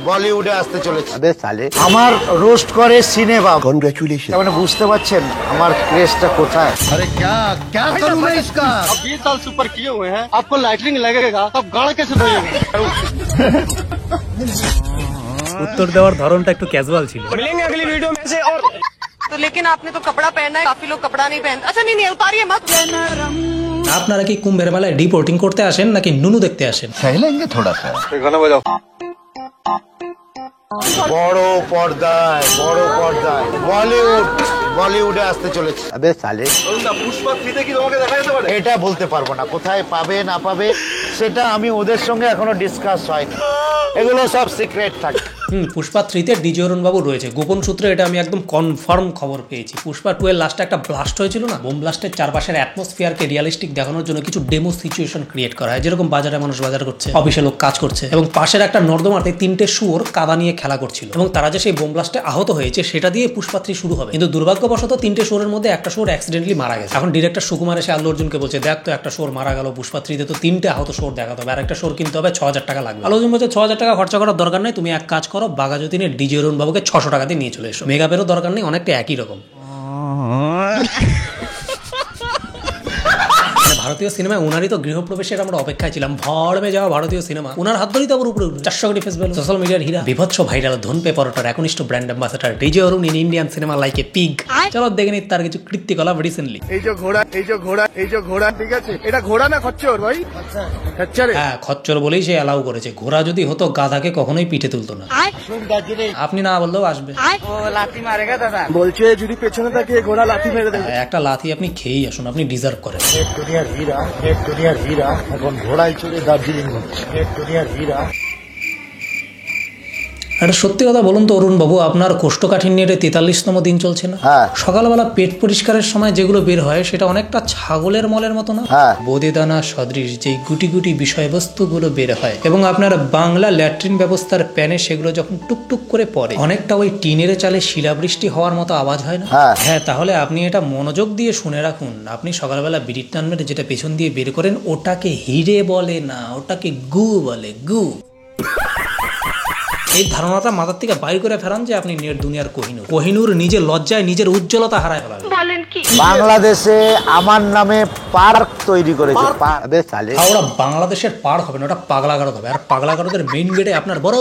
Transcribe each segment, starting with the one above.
বলিউডে আসতে চলেছে। আমার রোস্ট করে সিনেমা। কনগ্রাচুলেশন। মানে বুঝতে পারছেন আমার ক্রেজটা কোথায়। अरे क्या क्या करूं मैं इसका? 20 साल से ऊपर किए हुए हैं, आपको लाइटनिंग लगेगा तब गाड़ कैसे धोएगा? उत्तर देওয়ার ধরনটা একটু ক্যাজুয়াল ছিল। मिलेंगे अगली वीडियो में से। और तो लेकिन आपने तो कपड़ा पहना है, काफी लोग कपड़ा नहीं पहनते। अच्छा नहीं उतारिए मत। আপনারা কি কুম্ভের মেলায় ডিপোর্টিং করতে আসেন নাকি নুনু দেখতে আসেন? सहलेंगे थोड़ा सा। गाना बजाओ। বড় পর্দায় বলিউডে আসতে চলেছে। পুষ্পা 3 কি তোমাকে দেখা যেতে পারে? এটা বলতে পারবো না, কোথায় পাবে না পাবে সেটা আমি ওদের সঙ্গে এখনো ডিসকাস হয়নি, এগুলো সব সিক্রেট থাকে। পুষ্পা 3-তে ডিজে অরুণ বাবু রয়েছে। গোপন সূত্রে এটা আমি একদম কনফার্ম খবর পেয়েছি। পুষ্পা 2 এর লাস্টে একটা ব্লাস্ট হয়েছিল না, বোম ব্লাস্টের চারপাশের অ্যাটমসফিয়ারকে রিয়ালিস্টিক দেখানোর জন্য কিছু ডেমো সিচুয়েশন ক্রিয়েট করা হয়, যেরকম বাজারে মানুষ বাজার করছে, অফিসে লোক কাজ করছে, এবং পাশের একটা নর্দমাতে 3টে শুয়োর কাদা নিয়ে খেলা করছিল, এবং তারা যে সেই বোম ব্লাস্টে আহত হয়েছে সেটা দিয়ে পুষ্পা 3 শুরু হবে। কিন্তু দুর্ভাগ্যবশত 3টে শুয়োরের মধ্যে একটা শুয়োর অ্যাক্সিডেন্টলি মারা গেছে। এখন ডিরেক্টর সুকুমার এসে আল্লু অর্জুনকে বলছে, দেখ তো একটা শুয়োর মারা গেল, পুষ্পা 3-তে তো 3টে আহত শুয়োর দেখাতে হবে, আর একটা শুয়োর কিনতে হবে 6000 টাকা লাগবে। আল্লু অর্জুন বলছে 6000 টাকা খরচা করার দরকার নেই, তুমি এক কাজ করো, বাঘাযতীনের ডিজে অরুণ বাবুকে 600 টাকা দিয়ে নিয়ে চলে এসো, মেগাপেরও দরকার নেই, অনেকটা একই রকম। ভারতীয় সিনেমায় উনারই তো গৃহপ্রবেশের আমরা অপেক্ষায় ছিলাম। ভড়মে যাওয়া ভারতীয় সিনেমা উনার হাত ধরেই তো আবার উপরে 400 কোটি ফেস ভ্যালু, সোশ্যাল মিডিয়ার হিরা, বিভৎস ভাইরাল ধনপে পরোটার একনিষ্ঠ brand ambassador DJ Arun in Indian cinema like a pig. চলো দেখে নিই তার কিছু কৃত্তিকলাপ রিসেন্টলি। এই যে ঘোড়া ঠিক আছে, এটা ঘোড়া না খচ্চর ভাই? খচ্চর। হ্যাঁ, খচ্চর বলেই সে অ্যালাউ করেছে। ঘোড়া যদি হতো গাধাকে কখনোই পিঠে তুলতো না। আপনি না বললেও আসবে। ও লাথি মারেগা দাদা। বলছে যদি পেছনে থাকে ঘোড়া লাথি মেরে দেবে। একটা লাথি আপনি খেয়েই আসুন, আপনি ডিজার্ভ করেন। দুনিয়ার হীরা এখন ঘোড়ায় চড়ে দার্জিলিং হচ্ছে। দুনিয়ার হীরা। একটা সত্যি কথা বলুন তো অরুণ বাবু, আপনার কোষ্ঠকাঠিন্যের 43তম দিন চলছে না? সকালবেলা পেট পরিষ্কারের সময় যেগুলো বের হয় সেটা অনেকটা ছাগলের মলের মতো না? বোদেদানা সদৃশ যেই গুটি গুটি বিষয়বস্তুগুলো বের হয়, এবং আপনার বাংলা ল্যাট্রিন ব্যবস্থার প্যানে সেগুলো যখন টুকটুক করে পড়ে অনেকটা ওই টিনের চালে শিলাবৃষ্টি হওয়ার মতো আওয়াজ হয় না? হ্যাঁ, তাহলে আপনি এটা মনোযোগ দিয়ে শুনে রাখুন। আপনি সকালবেলা বিড়ির টান মেরে যেটা পেছন দিয়ে বের করেন ওটাকে হিরে বলে না, ওটাকে গু বলে, গু। এই ধারণাটা মাথার থেকে বাইর করে ফেরান যে আপনি দুনিয়ার কোহিনূর নিজের লজ্জায় নিজের উজ্জ্বলতা হারায় ফেলাবেন। বলেন কি? বাংলাদেশে আমার নামে পার্ক তৈরি করেছে। ওরা বাংলাদেশের পার্ক হবে না, ওটা পাগলাগারদ হবে। আর পাগলাগারদের মেইন গেটে আপনার বড়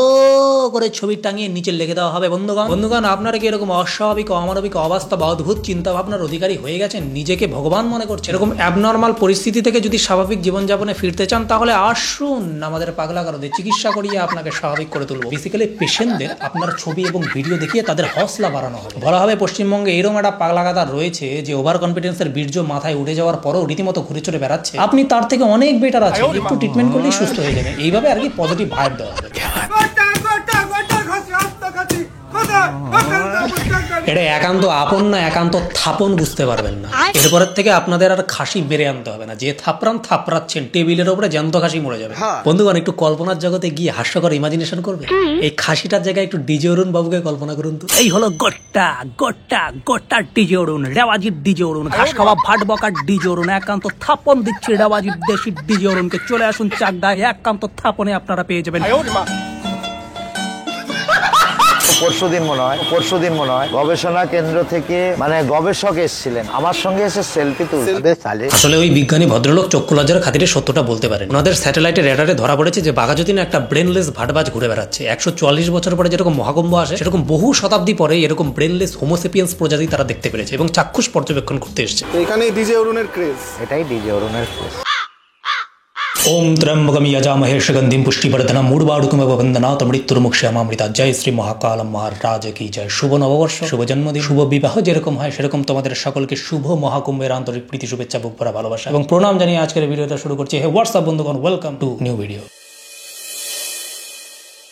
করে ছবি টাঙিয়ে নিচে লিখে দেওয়া হবে, বন্ধুগণ আপনারা কি এরকম অস্বাভাবিক, অমানবিক, অবাস্তব, অদ্ভুত চিন্তা ভাবনার অধিকারী হয়ে গেছেন, নিজেকে ভগবান মনে করছেন? এরকম অ্যাবনর্মাল পরিস্থিতি থেকে যদি স্বাভাবিক জীবনযাপনে ফিরতে চান তাহলে আসুন আমাদের পাগলাগারদে, চিকিৎসা করিয়ে আপনাকে স্বাভাবিক করে তুলবো। পেশেন্টদের আপনার ছবি এবং ভিডিও দেখিয়ে তাদের হৌসলা বাড়ানো হবে। বলা হবে পশ্চিমবঙ্গে এরকম একটা পাগলাগাদা রয়েছে যে ওভার কনফিডেন্সের বীর্য মাথায় উঠে যাওয়ার পরও রীতিমতো ঘুরে চড়ে বেড়াচ্ছে, আপনি তার থেকে অনেক বেটার আছেন, একটু ট্রিটমেন্ট করলেই সুস্থ হয়ে যাবে। এইভাবে আর কি পজিটিভ ভাইব দেওয়া হবে। এটা একান্ত আপন না একান্ত থাপন বুঝতে পারবেন না। এরপরের থেকে আপনাদের আর খাসি বেড়ে আনতে হবে না, যে থাপড়াচ্ছেন টেবিলের উপরে জ্যান্ত খাসি মরে যাবে। বন্ধুগণ একটু কল্পনার জগতে গিয়ে হাস্যকর ইমাজিনেশন করবে। এই খাসিটার জায়গায় একটু ডিজে অরুণ বাবুকে কল্পনা করুন তো। এই হলো গোটা ডিজে অরুণ, রেওয়াজির ডিজে অরুণ, ঘাস খাওয়া ভাট বকার ডিজে অরুণ, একান্ত থাপন দিচ্ছে রেওয়াজির দেশি ডিজে অরুণকে। চলে আসুন চাকদায়, একান্ত থাপনে আপনারা পেয়ে যাবেন। পরশুদিন মনে হয় গবেষণা কেন্দ্র থেকে মানে গবেষক এসেছিলেন, আমার সঙ্গে এসে সেলফি তুলতে। আসলে ওই বিজ্ঞানী ভদ্রলোক চক্ষু লজ্জার খাতিরে সত্যটা বলতে পারেন। ওনাদের স্যাটেলাইটের রেডারে ধরা পড়েছে যে বাঘাযতীনে একটা ব্রেনলেস ভাটবাজ ঘুরে বেড়াচ্ছে। 144 বছর পরে যেরকম মহাকুম্ভ আসে সেরকম বহু শতাব্দী পরে এরকম ব্রেনলেস হোমোসেপিয়েন্স প্রজাতি তারা দেখতে পেরেছে এবং চাক্ষুষ পর্যবেক্ষণ করতে এসেছে। এখানেই ডিজে অরুণের ক্রেজ। এটাই ডিজে অরুণের ক্রেজ। ओम त्र्यंबकम यजामहे सुगंधिं पुष्टिवर्धनम उर्वारुकमिव वंदनात् मृत्युर्मुक्षयमामृता। जय श्री महाकाल महाराज की जय। শুভ নববর্ষ, শুভ জন্মদিন, শুভ বিবাহ যেরকম হয় সেরকম তোমাদের সকলকে শুভ মহাকুম্ভের আন্তরিক প্রীতি, শুভেচ্ছা, বুক ভরা ভালোবাসা এবং প্রণাম জানিয়ে আজকের ভিডিওটা শুরু করছি। হে হোয়াটসঅ্যাপ বন্ধুগণ, ওয়েলকাম টু নিউ ভিডিও।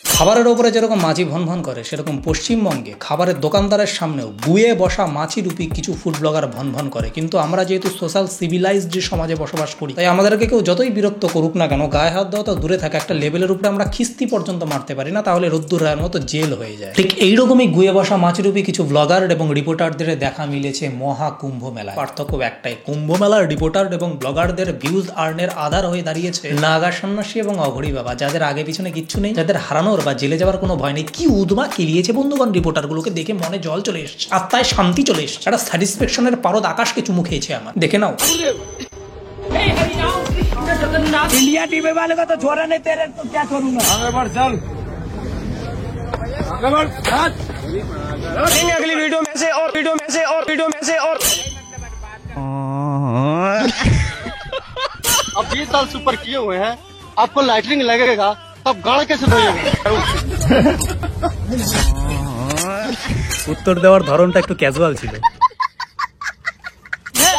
খাবারের ওপরে যেরকম মাছি ভন করে সেরকম পশ্চিমবঙ্গে খাবারের দোকানদারের সামনেও গুয়ে বসা মাছি রূপী কিছু ফুড ব্লগার ভন করে। কিন্তু আমরা যেহেতু সোশ্যাল সিভিলাইজড যে সমাজে বসবাস করি, তাই আমাদেরকে কেউ যতই বিরক্ত করুক না কেন, গায়ে হাত দেওয়া তো দূরে থাকে, একটা লেভেলের উপরে আমরা খিস্তি পর্যন্ত মারতে পারি না, তাহলে রোদ্দুর রায়ের মতো জেল হয়ে যায়। ঠিক এইরকমই গুয়ে বসা মাছিরূপী কিছু ব্লগার এবং রিপোর্টারদের দেখা মিলেছে মহাকুম্ভ মেলায়। পার্থক্য একটাই, কুম্ভ মেলার রিপোর্টার এবং ব্লগারদের ভিউজ আর্নের আধার হয়ে দাঁড়িয়েছে নাগা সন্ন্যাসী এবং অঘরী বাবা, যাদের আগে পিছনে কিচ্ছু নেই, যাদের হারানোর বা জেলে যাওয়ার কোনো ভয় নেই। কি উদমা কেলিয়েছে বন্ধুগণ, রিপোর্টারগুলোকে দেখে মনে জল চলে এসেছে, আত্মায় শান্তি চলে এসেছে, একটা স্যাটিসফ্যাকশনের পারদ আকাশকে চুমু খেয়েছে আমার। দেখে নাও। इंडिया टीवी वाले का तो छोड़ा नहीं, तेरे तो क्या छोड़ूंगा। आगे बढ़ चल, आगे बढ़। अगली वीडियो में से और वीडियो में से और वीडियो में से और अब 20 साल से ऊपर किए हुए हैं, आपको लाइटनिंग लगेगा तब गाड़ कैसे धोएगा। উত্তর দেওয়ার ধরনটা একটু ক্যাজুয়াল ছিল।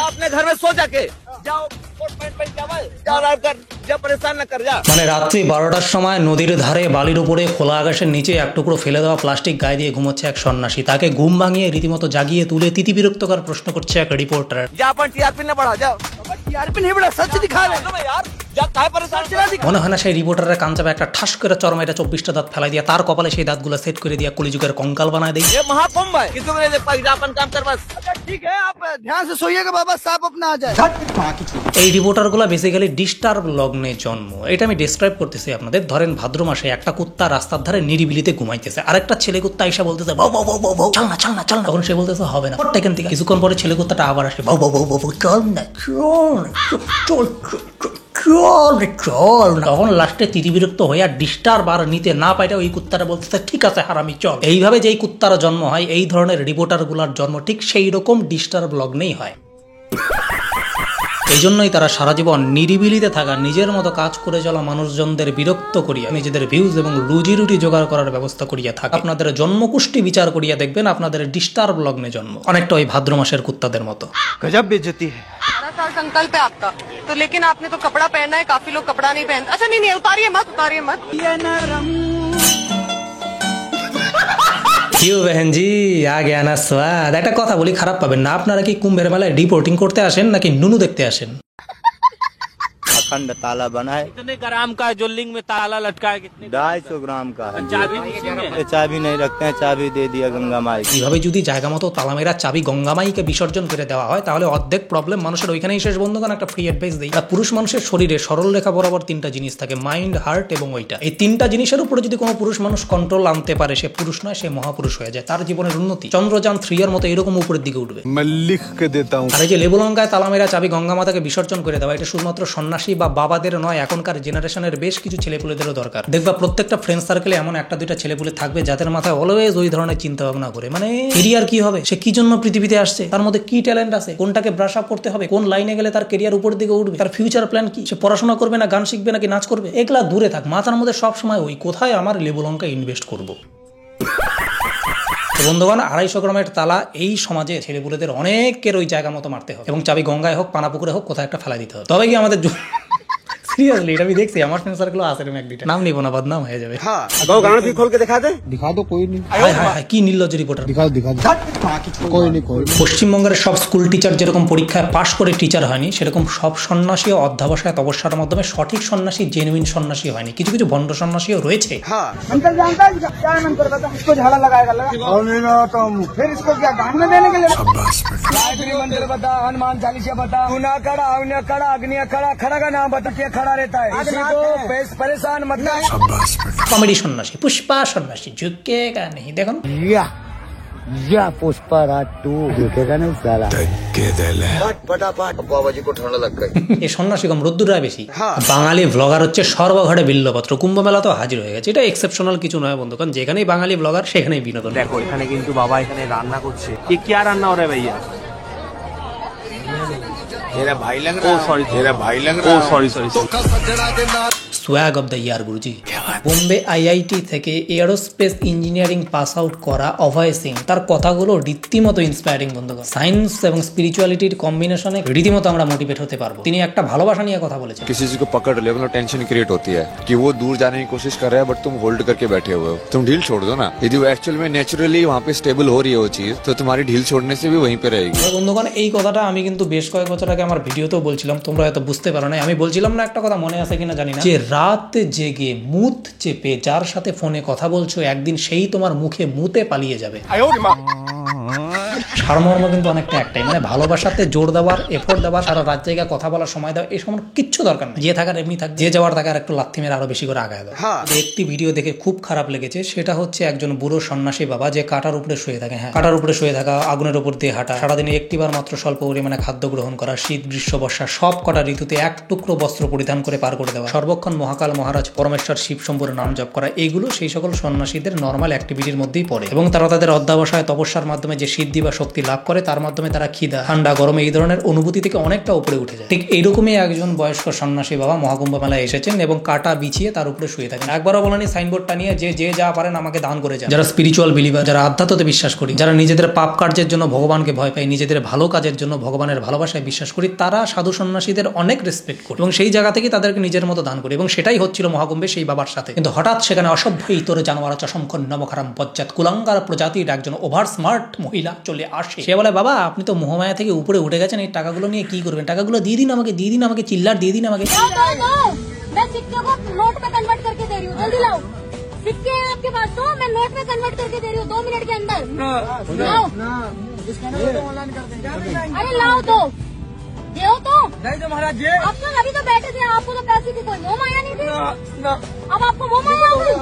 अपने घर में सो जाके जाओ, कोट पैंट पहन के आवाज, जाओ आराम कर, जा परेशान न कर, जा। মানে রাত্রি 12টার সময় নদীর ধারে বালির উপরে খোলা আকাশের নিচে এক টুকরো ফেলে দেওয়া প্লাস্টিক গায়ে দিয়ে ঘুমোচ্ছে এক সন্ন্যাসী। তাকে ঘুম ভাঙিয়ে রীতিমতো জাগিয়ে তুলে তিতি বিরক্তকর প্রশ্ন করছে এক রিপোর্টার। जा अपन टीआरपी न बढ़ा, जाओ। टीआरपी नहीं बढ़ा, सच दिखा रहे हैं यार, जा काहे परेशान चला दिखा। মনে হয় না সেই রিপোর্টারের কান চাপে একটা ঠাস করে চরমাইটা 24টা দাঁত ফেলাই দিয়া তার কপালে সেই দাঁতগুলো সেট করে দিয়া কলিযুগের কঙ্কাল বানায় দেয়। ये महाकुंभ है, किसी को नहीं दे पाएगा, अपन काम कर बस। अच्छा ठीक है, आप ध्यान से सोइएगा, बाबा साहब अपना आ जाए। এই রিপোর্টারগুলো বেসিক্যালি ডিস্টার্ব লগ্নে জন্ম। এটা আমি ডেসক্রাইব করতেছি আপনাদের। ধরেন ভাদ্র মাসে একটা কুত্তা রাস্তার ধারে নিরিবিলিতে ঘুমাইতেছে, আরেকটা ছেলে কুত্তা এসে বলতেছে বাউ বাউ বাউ বাউ, চল না চল না চল না। তখন সে বলতেছে হবে না, এখান থেকে। কিছুক্ষণ পরে ছেলে কুত্তাটা আবার আসে, বাউ বাউ বাউ বাউ, চল না চল চল চল চল। তখন লাস্টে তিতি বিরক্ত হয়ে আর ডিস্টার্ব আর নিতে না পাইটা ওই কুত্তাটা বলতেছে ঠিক আছে হারামি চল। এইভাবে যেই কুত্তার জন্ম হয়, এই ধরনের রিপোর্টারগুলোর জন্ম ঠিক সেই রকম ডিস্টার্ব লগ্নেই হয়। এই জন্যই তারা সারা জীবন নিরিবিলিতে থাকা, নিজের মতো কাজ করে চলা মানুষজনদের বিরক্ত করিয়া নিজেদের ভিউজ এবং রুজি রুটি জোগাড় করার ব্যবস্থা করিয়া থাকে। আপনাদের জন্মকুষ্টি বিচার করিয়া দেখবেন আপনাদের ডিস্টার্ব লগ্নে জন্ম, অনেকটা ওই ভাদ্র মাসের কুত্তাদের মতো। गजब बेइज्जती है। 12 साल संकल्प है आपका, तो लेकिन आपने तो कपड़ा पहना है, काफी लोग कपड़ा नहीं पहनते। अच्छा नहीं उतारिए मत, उतारिए मत। কিউ বেহেন জি আ গয়া না স্বাদ। একটা কথা বলি, খারাপ পাবেন না, আপনারা কি কুম্ভের মেলায় রিপোর্টিং করতে আসেন নাকি নুনু দেখতে আসেন? अखंड ताला बना है, कितने ग्राम का जो लिंग में ताला लटका है, कितने 250 ग्राम का है। चाबी नहीं है? ये चाबी नहीं रखते हैं, चाबी दे दिया गंगा माई। এইভাবে যদি জায়গা মতো তালামেরা চাবি গঙ্গামাইকে বিসর্জন করে দেওয়া হয় তাহলে অর্ধেক প্রবলেম মানুষের ওইখানেই শেষ। বন্ধুগণ একটা ফ্রি অ্যাডভাইস দিই, পুরুষ মানুষের শরীরে সরল রেখা বরাবর 3টা জিনিস থাকে, মাইন্ড, হার্ট এবং ওইটা। এই 3টা জিনিসের উপরে যদি কোনো পুরুষ মানুষ কন্ট্রোল আনতে পারে, সে পুরুষ নয়, সে মহাপুরুষ হয়ে যায়, তার জীবনের উন্নতি চন্দ্রযান 3 এর মতো এরকম উপরের দিকে উঠবে। मैं लिख के देता हूँ। আর এই যে লেবুলঙ্কায় তালামেরা চাবি গঙ্গা মাতাকে বিসর্জন করে দেওয়া, এটা শুধুমাত্র সন্ন্যাসী বা বাবাদের নয়, এখনকার জেনারেশনের বেশ কিছু ছেলেপুলেদেরও দরকার। দেখবা প্রত্যেকটা ফ্রেন্ড সার্কেলে এমন একটা দুইটা ছেলেপুলে থাকবে যাদের মাথায় অলওয়েজ ওই ধরনের চিন্তা ভাবনা করে, মানে কেরিয়ার কি হবে, সে কি জন্য পৃথিবীতে আসছে, তার মধ্যে কি ট্যালেন্ট আছে, কোনটাকে ব্রাশ আপ করতে হবে, কোন লাইনে গেলে তার কেরিয়ার উপরের দিকে উঠবে, তার ফিউচার প্ল্যান কি, সে পড়াশোনা করবে না গান শিখবে নাকি নাচ করবে, এগুলা দূরে থাক। মাথার মধ্যে সবসময় ওই কোথায় আমার লেবুলঙ্কা ইনভেস্ট করবো। বন্ধুগণ 250 গ্রামের তালা এই সমাজে ছেলেপুলেদের অনেকের ওই জায়গা মতো মারতে হবে, এবং চাবি গঙ্গায় হোক পানাপুকুরে হোক কোথায় একটা ফেলা দিতে হবে। তবে কি আমাদের সিরিয়াসলি এটা আমি দেখছি, আমার ফ্রেন্ড সার্কেল আছে এরকম এক দুইটা, নাম নিব না, বদনাম হয়ে যাবে। गाँव गाँव भी खोल के दिखा दे। दिखा दो, कोई नहीं। হায় হায় হায়, কি নির্লজ্জ রিপোর্টার। दिखा दो, दिखा दो। कोई नहीं, कोई नहीं। পশ্চিমবঙ্গের সব স্কুল টিচার যেরকম পরীক্ষায় পাশ করে টিচার হয়নি, সেরকম সব সন্ন্যাসী ও অধ্যাবসায় তপস্যার মাধ্যমে সঠিক সন্ন্যাসী, জেনুইন সন্ন্যাসী হয়নি। কিছু কিছু ভণ্ড সন্ন্যাসীও রয়েছে। मंत्र जानता है क्या मंत्र बता, इसको झाड़ा लगाएगा लगा, और नहीं रहा तुम। फिर इसको क्या गान में देने के लिए। गायत्री मंत्र बता, हनुमान चालीसा बता, उना खड़ा उन्या खड़ा अग्नि खड़ा, खड़ा का नाम बता, क्या खड़ा रहता है, इसी को परेशान मत कर। কমেডি সন্ন্যাসী, পুষ্পা সন্ন্যাসী, ঝুঁকেগা নেই। দেখুন या पुष्पा राज 2 देखेगा नहीं साला। बाबा जी को ठंडा लग गई। এই সন্ন্যাসী কম রোদ্দুর রায় বেশি। বাঙালি ব্লগার হচ্ছে সর্বঘরে বিল্লপত্র, কুম্ভ মেলা তো হাজির হয়ে গেছে। এটা এক্সেপশনাল কিছু নয় বন্ধু, কারণ যেখানেই বাঙালি ব্লগার সেখানেই বিনোদন। দেখো এখানে কিন্তু বাবা এখানে রান্না করছে। ये क्या রান্না हो रहा है भैया? तेरा भाई लग रहा है। सॉरी तेरा भाई लग रहा है। Sorry sorry swag of the year Guruji. Bombay IIT থেকে এয়ারোস্পেস ইঞ্জিনিয়ারিং পাস আউট করা অভয় সিং, তার কথাগুলো রীতিমতো ইন্সপায়ারিং বন্ধুগণ। সায়েন্স এবং স্পিরিচুয়ালিটির কম্বিনেশনে রীতিমতো আমরা মোটিভেট হতে পারবো। তিনি একটা ভালোবাসা নিয়ে কথা বলেছেন। किसी चीज को पकड़ ले मतलब टेंशन क्रिएट होती है कि वो दूर जाने की कोशिश कर रहा है बट तुम होल्ड करके बैठे हुए हो, तुम ढील छोड़ दो ना। यदि वो एक्चुअल में नेचुरली वहाँ पे स्टेबल हो रही है वो चीज, तो तुम्हारी ढील छोड़ने से भी वहीं पे रहेगी। বন্ধুগণ এই কথাটা আমি কিন্তু বেশ কয়েক বছর আগে আমার ভিডিওতেও বলছিলাম, তোমরা হয়তো বুঝতে পারো না। আমি বলছিলাম না একটা কথা, মনে আছে কিনা জানি না, যে রাত জেগে মুত চেপে যার সাথে ফোনে কথা বলছো, একদিন সেই তোমার মুখে মুতে পালিয়ে যাবে। সারমর্ম কিন্তু অনেকটা একটাই, মানে ভালোবাসাতে জোর দেওয়ার, এফোর্ট দেওয়ার, সারা রাত জায়গা কথা বলার সময় দেওয়া, এই সময় কিচ্ছু দরকার নেই। যে থাকার এমনি থাক, যে যাওয়ার থাকার একটু লাথি মেরে আরো বেশি করে আগায় দেওয়া। একটি ভিডিও দেখে খুব খারাপ লেগেছে, সেটা হচ্ছে একজন বুড়ো সন্ন্যাসী বাবা যে কাটার উপরে শুয়ে থাকে। হ্যাঁ, কাটার উপরে শুয়ে থাকা, আগুনের উপর দিয়ে হাঁটা, সারাদিনে একটিবার মাত্র স্বল্প পরিমাণে খাদ্য গ্রহণ করা, শীত গ্রীষ্ম বর্ষা সব কটা ঋতুতে এক টুকরো বস্ত্র পরিধান করে পার করে দেওয়া, সর্বক্ষণ মহাকাল মহারাজ পরমেশ্বর শিব শম্ভুর নাম জপ করা, এগুলো সেই সকল সন্ন্যাসীদের নর্মাল অ্যাক্টিভিটির মধ্যেই পড়ে। এবং তারা তাদের অধ্যাবসায় তপস্যার মাধ্যমে যে সিদ্ধি বা শক্তি লাভ করে, তার মাধ্যমে তারা খিদা, ঠান্ডা, গরম এই ধরনের অনুভূতি থেকে অনেকটা উপরে উঠে যায়। ঠিক এইরকমই একজন বয়স্ক সন্ন্যাসী বাবা মহাকুম্ভ মেলায় এসেছেন এবং কাটা বিছিয়ে তার উপরে শুয়ে থাকেন। একবারও বলেনি সাইনবোর্ডটা নিয়ে যে যা পারেন আমাকে দান করে যান। যারা স্পিরিচুয়াল বিলিভার, যারা আধ্যাত্মতে বিশ্বাস করি, যারা নিজেদের পাপ কার্যের জন্য ভগবানকে ভয় পাই, নিজেদের ভালো কাজের জন্য ভগবানের ভালোবাসায় বিশ্বাস করি, তারা সাধু সন্ন্যাসীদের অনেক রেসপেক্ট করি এবং সেই জায়গা থেকে তাদেরকে নিজের মতো দান করি। এবং সেটাই হচ্ছিল মহাকুম্ভে সেই বাবার সাথে। কিন্তু হঠাৎ সেখানে অসভ্য ইতরে জানোয়ার চশমখ নবখারাম পশ্চাৎ কুলাঙ্গার প্রজাতির একজন ওভার স্মার্ট মহিলা চলে আসে। সে বলে, বাবা আপনি তো মোহমায়া থেকে উপরে উঠে গেছেন, এই টাকাগুলো নিয়ে কি করবেন? টাকাগুলো দিয়ে দিন আমাকে, চিল্লার দিয়ে দিন আমাকে। मैं सिक्के को नोट में कन्वर्ट करके दे रही हूँ, जल्दी लाओ। सिक्के हैं आपके पास तो मैं नोट में कन्वर्ट करके दे रही हूँ 2 मिनट के अंदर। लाओ, अरे लाओ तो देओ तो। नहीं तो महाराज जी, आप तो अभी तो बैठे थे, आपको तो पैसे की कोई मोह माया नहीं थी। अब आपको मोह माया हो गई,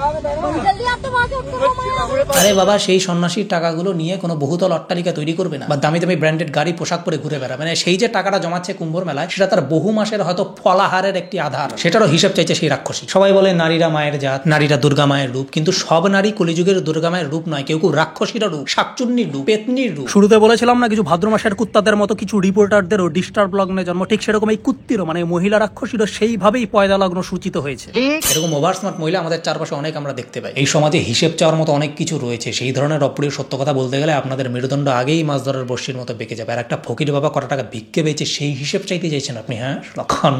जल्दी आप तो वहाँ से उठकर मोह माया हो गई। আরে বাবা, সেই সন্ন্যাসীর টাকাগুলো নিয়ে কোনো বহুতল অট্টালিকা তৈরি করবে না বা দামি দামি ব্র্যান্ডেড গাড়ি পোশাক পরে ঘুরে বেড়াবে না। সেই যে টাকাটা জমাচ্ছে কুম্ভর মেলায়, সেটা তার বহু মাসের হয়তো ফলাহারের একটি আধার, সেটারও হিসাব চাইছে সেই রাক্ষসী। সবাই বলে নারীরা মায়ের জাত, নারীরা দুর্গা মায়ের রূপ, কিন্তু সব নারী কলিযুগের দুর্গা মায়ের রূপ নয়। কেউ কেউ রাক্ষসীর রূপ, শাকচুন্নির রূপ, পেতনির রূপ। শুরুতে বলেছিলাম না কিছু ভাদ্র মাসের কুত্তাদের মতো কিছু রিপোর্টারদেরও ডিস্টার্ব লগ্নে জন্ম, ঠিক সেরকম এই কুত্তিরও, মানে মহিলা রাক্ষসীরও সেইভাবেই পয়দা লগ্ন সূচিত হয়েছে। এরকম ওভার স্মার্ট মহিলা আমাদের চারপাশে অনেক আমরা দেখতে পাই। এই সমাজে হিসেব চাওয়ার মতো অনেক কিছু রয়েছে। সেই ধরনের অপ্রিয় সত্য কথা বলতে গেলে আপনাদের মেরুদণ্ড আগেই মাছ ধরার বর্ষির মতো বেঁকে যাবে। আর একটা ফকির বাবা কত টাকা ভিক্ষে পেয়েছে সেই হিসেব চাইতে চাইছেন আপনি? হ্যাঁ, লক্ষণ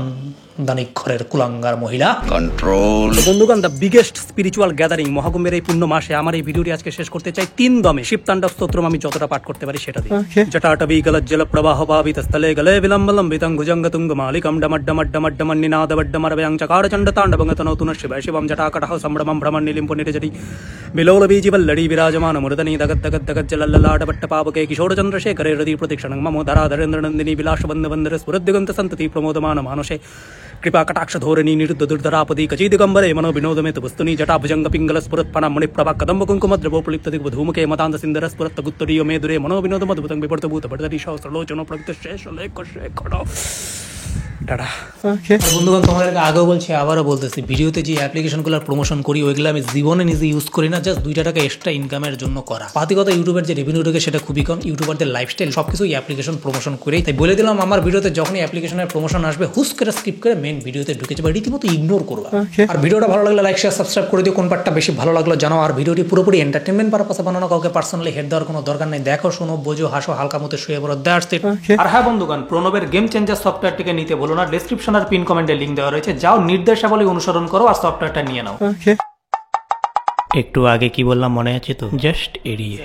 দানিক্ষরের কুলাঙ্গার মহিলা। কন্ট্রোল। বন্ধুগণ, দ্য বিগেস্ট স্পিরিচুয়াল গ্যাদারিং মহাকুম্ভের এই পূর্ণ মাসে আমার এই ভিডিওটি আজকে শেষ করতে চাই 3 দমে শিবতাণ্ডব স্তোত্রম আমি যতটা পাঠ করতে পারি সেটা দিয়ে। জটাটবি গলজ্জল প্রবাহ পাবিত স্থলে গলে বিলম্বলম বিতং ভুজঙ্গ তুঙ্গ মালিকম ডমড্ডমড্ডমড্ডমন নিনাদবড্ডমরব্যাং চকার চণ্ড তাণ্ডবং তনতুন শিবায় শিবম জটাকটহ সম্ভ্রমম ভ্রমণ নীলিম পুণ্যজটি বিলোল বীজিবল্লড়ি বিরাজমান মুরদনি দগদ দগদ দগদ জলল্লাডবট্ট পাবকে কিশোর চন্দ্রশেখরে হৃদি প্রতীক্ষণং মম ধরাধরেন্দ্র নন্দিনী বিলাস বন্দ বন্দর স্ফুরদ্দিগন্ত সন্ততি প্রমোদমান মানসে कृपा कटाक्ष धोरणी निरुद्ध दुर्धरापदी कची दिगंबरे मनो विनोद में वस्तुनि जटा भुजंग पिंगल स्फुरत फना मुनि प्रभा कदम्ब कुंकुम द्रवोपलिप्त दिग् धूमके मतांत सिंदर स्फुरत गुत्तरीय मे दुरे मनो विनोद मधुभुतं विपर्त भूत भटदरी शौ सलोचनो प्रकृत शेष लेख शेखड़ो টাটা। বন্ধুগণ, তোমাদেরকে আগেও বলছি, আবারও বলতেছি, ভিডিওতে যে অ্যাপ্লিকেশনগুলোর প্রমোশন করি ওইগুলো আমি জীবনে নিজে ইউজ করি না, জাস্ট 2 টাকা এক্সট্রা ইনকামের জন্য করা। পাতিগত ইউটিউবের যে রেভিনিউ ঢোকে সেটা খুবই কম। ইউটিউবারদের লাইফস্টাইল সবকিছু অ্যাপ্লিকেশন প্রমোশন করেই। তাই বলে দিলাম, আমার ভিডিওতে যখনই অ্যাপ্লিকেশনের প্রমোশন আসবে হুস করে স্কিপ করে মেন ভিডিওতে ঢুকে যাবে, রীতিমতো ইগনোর করবা। আর ভিডিওটা ভালো লাগলে লাইক শেয়ার সাবস্ক্রাইব করে দিও। কোন পার্টটা বেশি ভালো লাগলো জানাও। আর ভিডিওটি পুরোপুরি এন্টারটেনমেন্ট পারপাসে বানানো, কাউকে পার্সোনালি হেড দেওয়ার কোনো দরকার নেই। দেখো, শোনো, বোঝো, হাসো, হালকা মতো শুয়ে পড়ো, দ্যাটস ইট। আর হ্যাঁ বন্ধুগণ, প্রণবের গেম চেঞ্জার সফটওয়্যারটিকে নিতে বলো না। ডেসক্রিপশন আর পিন কমেন্টে লিংক দেওয়া রয়েছে, যাও নির্দেশাবলী অনুসরণ করো আর সফটওয়্যারটা নিয়ে নাও। একটু আগে কি বললাম মনে আছে তো? জাস্ট এড়িয়ে।